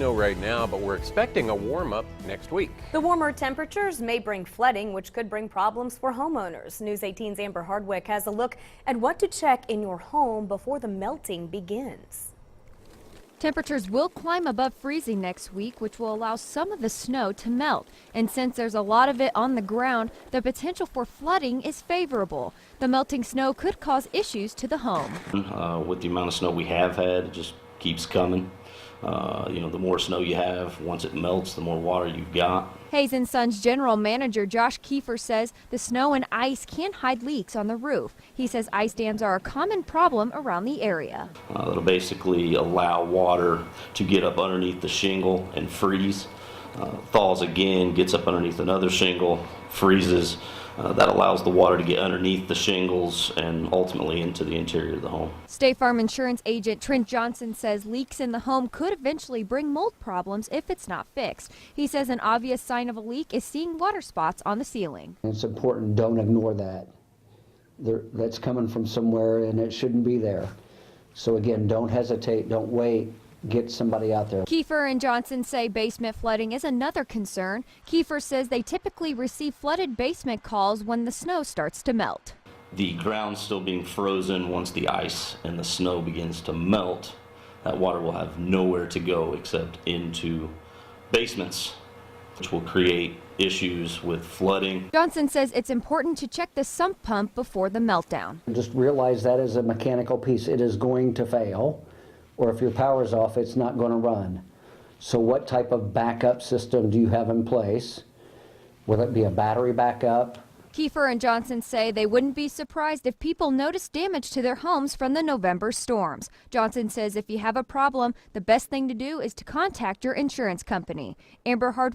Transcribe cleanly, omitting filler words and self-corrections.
Snow right now, but we're expecting a warm up next week. The warmer temperatures may bring flooding, which could bring problems for homeowners. News 18's Amber Hardwick has a look at what to check in your home before the melting begins. Temperatures will climb above freezing next week, which will allow some of the snow to melt. And since there's a lot of it on the ground, the potential for flooding is favorable. The melting snow could cause issues to the home. With the amount of snow we have had, it just keeps coming. The more snow you have, once it melts, the more water you've got. Hayes & Sons General Manager Josh Kiefer says the snow and ice can hide leaks on the roof. He says ice dams are a common problem around the area. That'll basically allow water to get up underneath the shingle and freeze. Thaws again, gets up underneath another shingle, freezes. That allows the water to get underneath the shingles and ultimately into the interior of the home. State Farm Insurance agent Trent Johnson says leaks in the home could eventually bring mold problems if it's not fixed. He says an obvious sign of a leak is seeing water spots on the ceiling. It's important, don't ignore that. That's coming from somewhere and it shouldn't be there. So again, don't hesitate, don't wait. Get somebody out there. Kiefer and Johnson say basement flooding is another concern. Kiefer says they typically receive flooded basement calls when the snow starts to melt. The ground still being frozen, once the ice and the snow begins to melt, that water will have nowhere to go except into basements, which will create issues with flooding. Johnson says it's important to check the sump pump before the meltdown. Just realize that is a mechanical piece. It is going to fail. Or if your power's off, it's not going to run. So what type of backup system do you have in place? Will it be a battery backup? Kiefer and Johnson say they wouldn't be surprised if people notice damage to their homes from the November storms. Johnson says if you have a problem, the best thing to do is to contact your insurance company. Amber Hardwick.